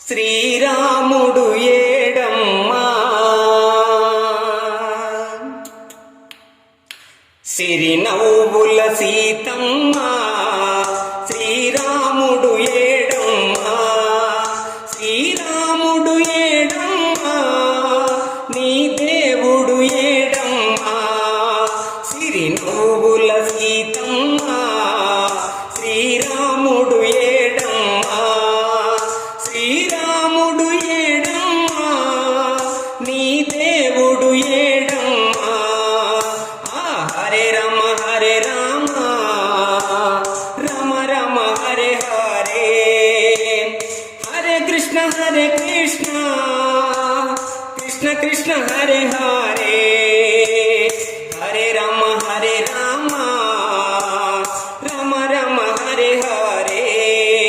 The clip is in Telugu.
శ్రీరాముడు ఏడమ్మా సిరినవ్వుల సీతమ్మ శ్రీరాముడు ఏడమ్మా శ్రీరాముడు ఏడమ్మా నీ దేవుడు ఏడమ్మా సిరినవ్వుల సీతమ్మ శ్రీరాముడు ఏడమ్మా శ్రీరాముడు ఏడమ్మా నీ దేవుడు ఏడమ్మా హరే రామ రామ రామ హరే హరే హరే కృష్ణ కృష్ణ కృష్ణ హరే హరే